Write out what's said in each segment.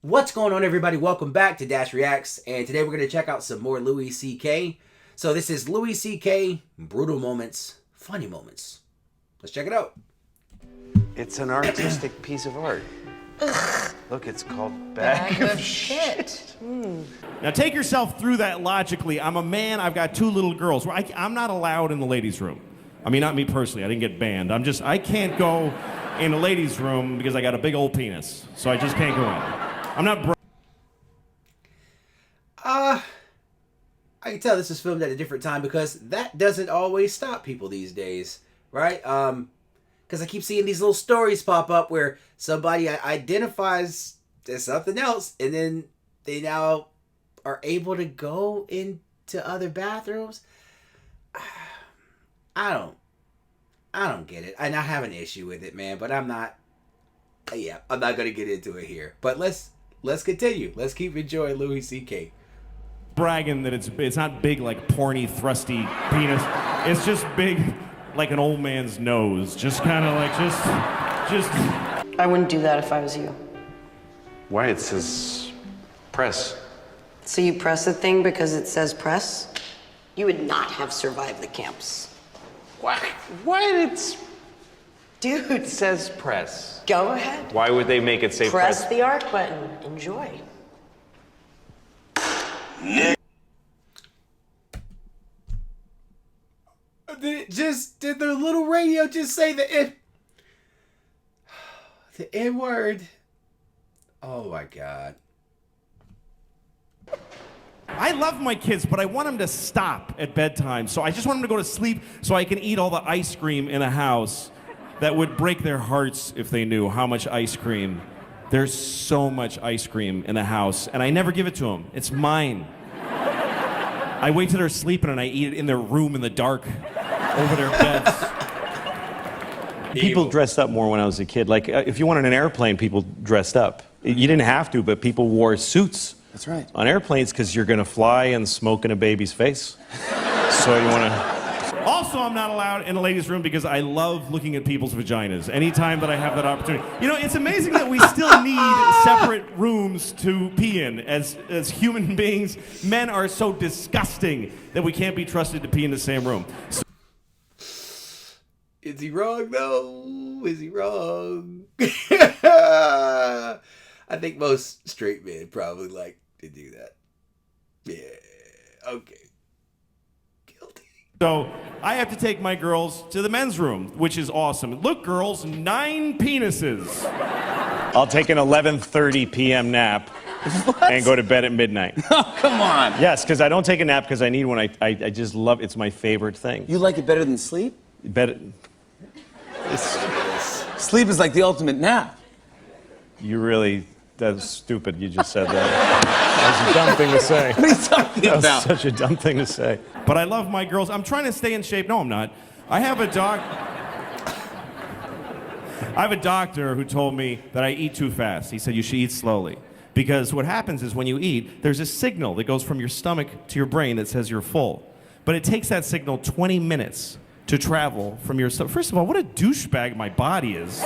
What's going on, everybody? Welcome back to Dash Reacts, and today we're going to check out some more Louis C.K. So this is Louis C.K. Brutal Moments, Funny Moments. Let's check it out. It's an artistic piece of art. Look, it's called Bag of Shit. Now take yourself through that logically. I'm a man, I've got two little girls. I'm not allowed in the ladies' room. I mean, not me personally, I didn't get banned. I can't go in the ladies' room because I got a big old penis. So I just can't go in. I'm not I can tell this is filmed at a different time because that doesn't always stop people these days, right? Because I keep seeing these little stories pop up where somebody identifies as something else, and then they now are able to go into other bathrooms. I don't get it. And I have an issue with it, man, but I'm not gonna get into it here. But let's continue. Let's keep enjoying Louis C.K. bragging that it's not big like porny, thrusty penis. It's just big like an old man's nose. Just kind of like, just... I wouldn't do that if I was you. Why? It says press. So you press the thing because it says press? You would not have survived the camps. Why? It Dude, says press. go ahead. Why would they make it say press? Press the arc button. Enjoy. Did the little radio just say the N word? Oh my God. I love my kids, but I want them to stop at bedtime. So I just want them to go to sleep so I can eat all the ice cream in a house that would break their hearts if they knew how much ice cream. There's so much ice cream in the house, and I never give it to them. It's mine. I wait till they're sleeping and I eat it in their room in the dark over their beds. People dressed up more when I was a kid. Like, if you went on an airplane, people dressed up. You didn't have to, but people wore suits. That's right. On airplanes, because you're going to fly and smoke in a baby's face. So you want to... Also, I'm not allowed in a ladies' room because I love looking at people's vaginas anytime that I have that opportunity. You know, it's amazing that we still need separate rooms to pee in. As human beings, men are so disgusting that we can't be trusted to pee in the same room. So Is he wrong though? Is he wrong? I think most straight men probably like to do that. Yeah. Okay. Guilty. So I have to take my girls to the men's room, which is awesome. Look, girls, 9 penises. I'll take an 11:30 p.m. nap and go to bed at midnight. Oh, come on. Yes, because I don't take a nap because I need one. I just love it. It's my favorite thing. You like it better than sleep? Sleep is like the ultimate nap. You really... That's stupid. You just said that. That was a dumb thing to say. What are you talking That about? was such a dumb thing to say. But I love my girls. I'm trying to stay in shape. No, I'm not. I have a doctor who told me that I eat too fast. He said you should eat slowly. Because what happens is when you eat, there's a signal that goes from your stomach to your brain that says you're full. But it takes that signal 20 minutes to travel from your stomach. First of all, what a douchebag my body is.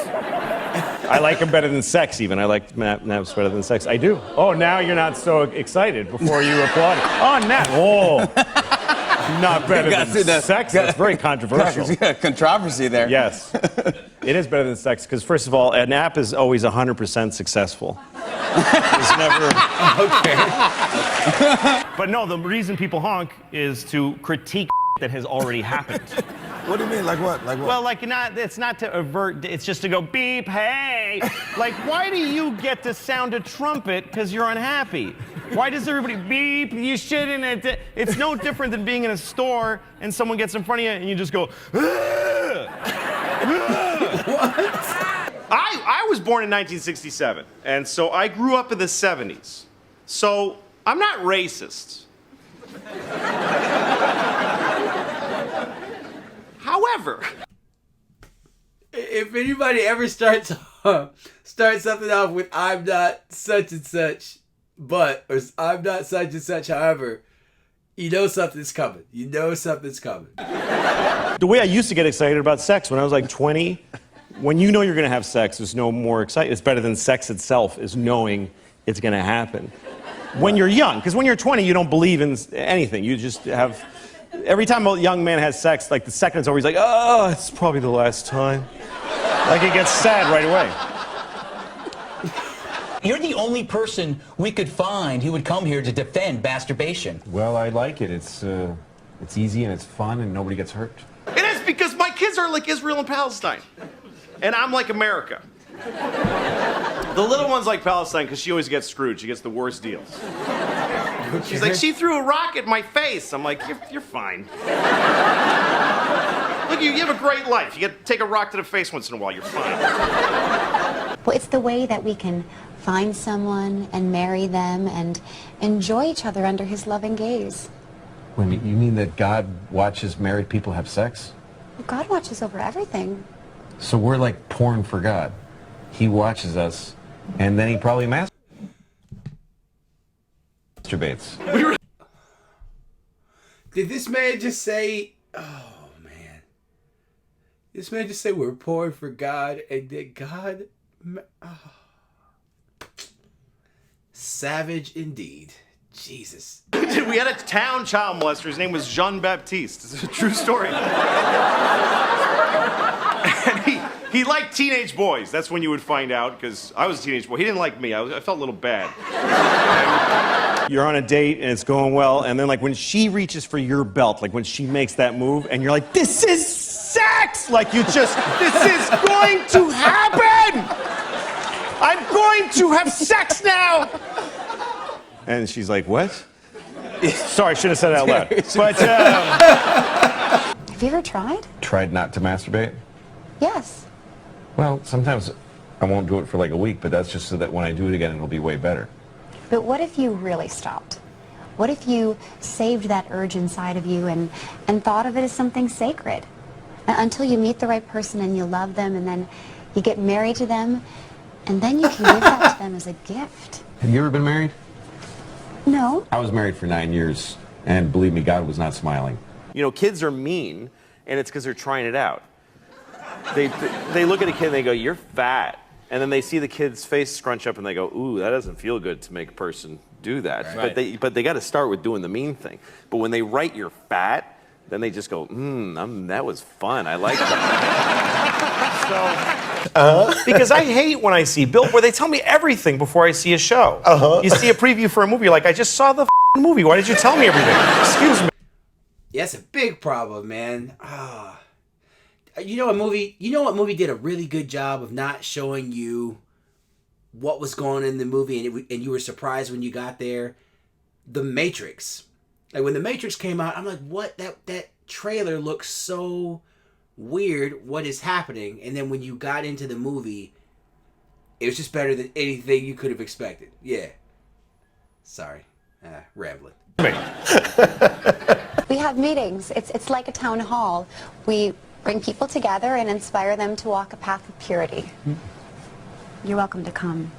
I like them better than sex, even. I like naps better than sex. I do. Oh, now you're not so excited before you applaud. Oh, nap. Oh. Not better than sex. That's very controversial. Controversy there. Yes. It is better than sex because, first of all, a nap is always 100% successful. It's never... Okay. But no, the reason people honk is to critique that has already happened. What do you mean? Like what? Like what? Well, it's not to avert, it's just to go beep, hey. Like, why do you get to sound a trumpet because you're unhappy? Why does everybody beep, you shouldn't? It's no different than being in a store and someone gets in front of you and you just go, what? I was born in 1967, and so I grew up in the 70s. So I'm not racist. However, if anybody ever starts something off with "I'm not such and such," but or "I'm not such and such," however, you know something's coming. You know something's coming. The way I used to get excited about sex when I was like 20, when you know you're going to have sex, there's no more excitement. It's better than sex itself, is knowing it's going to happen. When you're young, because when you're 20, you don't believe in anything. You just have, every time a young man has sex, like the second it's over, he's like, oh, it's probably the last time. Like it gets sad right away. You're the only person we could find who would come here to defend masturbation. Well, I like it. It's easy and it's fun and nobody gets hurt. It is because my kids are like Israel and Palestine. And I'm like America. The little one's like Palestine because she always gets screwed. She gets the worst deals. She's like, she threw a rock at my face. I'm like, you're fine. Look, you have a great life. You get to take a rock to the face once in a while. You're fine. Well, it's the way that we can find someone and marry them and enjoy each other under his loving gaze. You mean that God watches married people have sex? Well, God watches over everything. So we're like porn for God. He watches us, and then he probably masturbates. Did this man just say, oh man. This man just say we're porn for God, and that God... Oh. Savage indeed. Jesus. We had a town child molester. His name was Jean Baptiste. It's a true story. And he liked teenage boys. That's when you would find out, because I was a teenage boy. He didn't like me. I felt a little bad. You're on a date and it's going well, and then like when she reaches for your belt, like when she makes that move, and you're like, this is sex! Like you just, this is going to happen! I'm going to have sex now! And she's like, what? Sorry, I should have said it out loud. But, Have you ever tried? Tried not to masturbate? Yes. Well, sometimes I won't do it for like a week, but that's just so that when I do it again, it'll be way better. But what if you really stopped? What if you saved that urge inside of you and thought of it as something sacred? Until you meet the right person and you love them and then you get married to them and then you can give that to them as a gift. Have you ever been married? No. I was married for 9 years, and believe me, God was not smiling. You know, kids are mean, and it's because they're trying it out. They look at a kid and they go, you're fat. And then they see the kid's face scrunch up and they go, ooh, that doesn't feel good to make a person do that. Right. But they got to start with doing the mean thing. But when they write you're fat, then they just go, that was fun. I like that. Because I hate when I see Billboard. They tell me everything before I see a show. You see a preview for a movie, you're like, I just saw the movie. Why did you tell me everything? Excuse me. Yeah, it's a big problem, man. You know what movie did a really good job of not showing you what was going on in the movie, and you were surprised when you got there? The Matrix. Like when The Matrix came out, I'm like, what? That trailer looks so weird. What is happening? And then when you got into the movie, it was just better than anything you could have expected. Yeah. Sorry. Rambling. We have meetings. It's like a town hall. We bring people together and inspire them to walk a path of purity. You're welcome to come.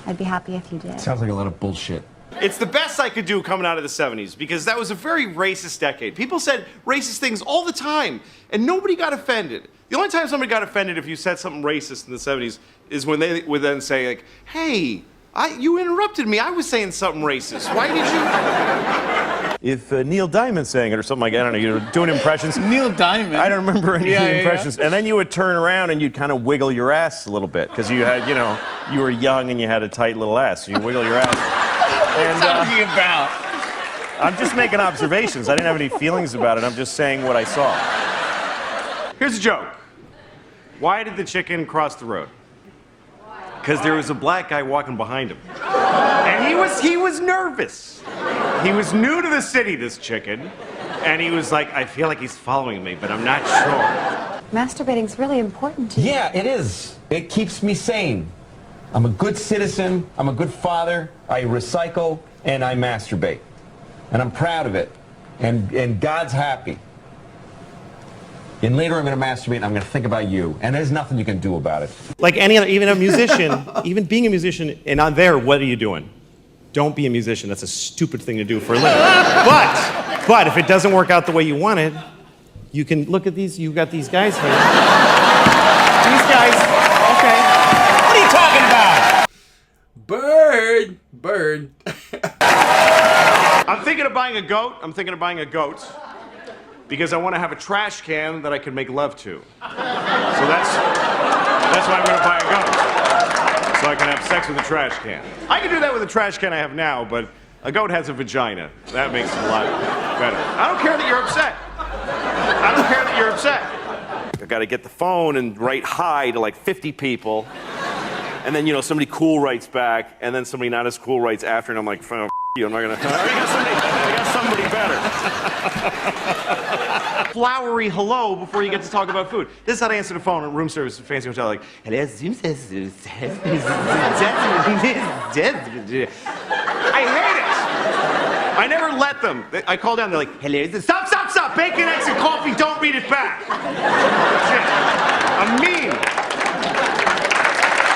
I'd be happy if you did. Sounds like a lot of bullshit. It's the best I could do coming out of the 70s, because that was a very racist decade. People said racist things all the time, and nobody got offended. The only time somebody got offended if you said something racist in the 70s is when they would then say, like, hey, you interrupted me. I was saying something racist. Why did you? if Neil Diamond saying it or something like that, I don't know, you're doing impressions. Neil Diamond? I don't remember any impressions. And then you would turn around and you'd kind of wiggle your ass a little bit, because you had, you were young and you had a tight little ass, so you wiggle your ass. What are you talking about? I'm just making observations. I didn't have any feelings about it. I'm just saying what I saw. Here's a joke. Why did the chicken cross the road? Because there was a black guy walking behind him. And he was nervous. He was new to the city, this chicken. And he was like, I feel like he's following me, but I'm not sure. Masturbating's really important to you. Yeah, it is. It keeps me sane. I'm a good citizen, I'm a good father, I recycle, and I masturbate. And I'm proud of it. And God's happy. And later I'm going to masturbate and I'm going to think about you. And there's nothing you can do about it. Like any other, even a musician, even being a musician, and on there, what are you doing? Don't be a musician. That's a stupid thing to do for a living. But if it doesn't work out the way you wanted, you can look at these, you've got these guys here. These guys, okay. What are you talking about? Bird, burn. I'm thinking of buying a goat. Because I want to have a trash can that I can make love to. So that's why I'm going to buy a goat. So I can have sex with a trash can. I can do that with a trash can I have now, but a goat has a vagina. That makes it a lot better. I don't care that you're upset. I got to get the phone and write hi to like 50 people. And then, somebody cool writes back, and then somebody not as cool writes after, and I'm like, oh, you, I'm not gonna. I got somebody better. Flowery hello before you get to talk about food. This is how to answer the phone at room service at a fancy hotel. Like, hello, I hate it. I never let them. I call down. They're like, hello, stop. Bacon, eggs, and coffee. Don't read it back. That's it. I'm mean.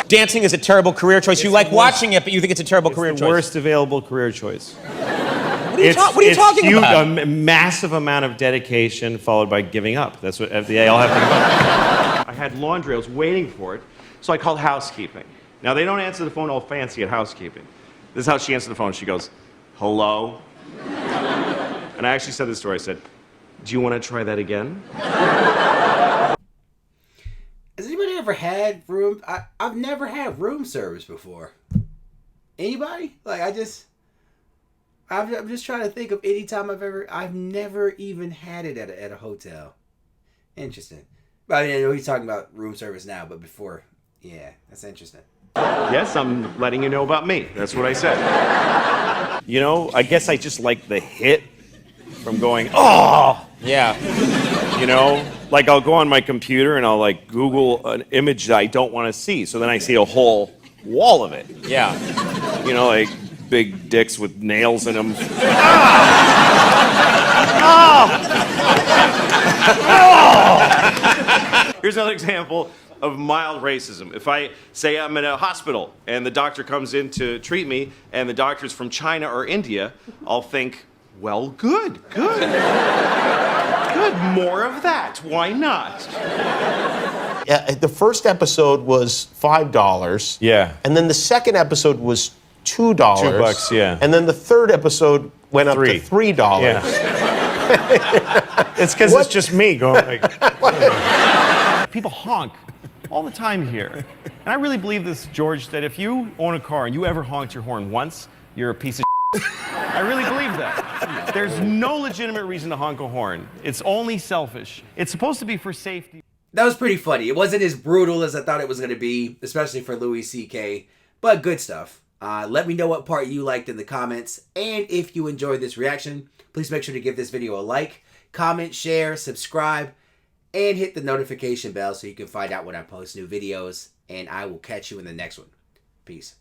Dancing is a terrible career choice. You like watching it, but you think it's a terrible career choice. Worst available career choice. What are you talking about? A massive amount of dedication followed by giving up. That's what they all have to give up. I had laundry. I was waiting for it, so I called housekeeping. Now, they don't answer the phone all fancy at housekeeping. This is how she answered the phone. She goes, hello? And I actually said this to her. I said, do you want to try that again? Has anybody ever had room? I've never had room service before. Anybody? Like, I'm just trying to think of any time I've never even had it at a hotel. Interesting. But I know he's talking about room service now, but before, yeah, that's interesting. Yes, I'm letting you know about me. That's what I said. I guess I just like the hit from going, oh! Yeah. Like I'll go on my computer and I'll like Google an image that I don't want to see. So then I see a whole wall of it. Yeah. Like big dicks with nails in them. Here's another example of mild racism. If I say I'm in a hospital and the doctor comes in to treat me and the doctor's from China or India, I'll think, well, good. More of that. Why not? The first episode was $5. Yeah. And then the second episode was $2. $2, yeah. And then the third episode went up to $3. Yeah. It's because it's just me going like. People honk all the time here. And I really believe this, George, that if you own a car and you ever honked your horn once, you're a piece of I really believe that. There's no legitimate reason to honk a horn. It's only selfish. It's supposed to be for safety. That was pretty funny. It wasn't as brutal as I thought it was going to be, especially for Louis C.K., but good stuff. Let me know what part you liked in the comments, and if you enjoyed this reaction, please make sure to give this video a like, comment, share, subscribe, and hit the notification bell so you can find out when I post new videos, and I will catch you in the next one. Peace.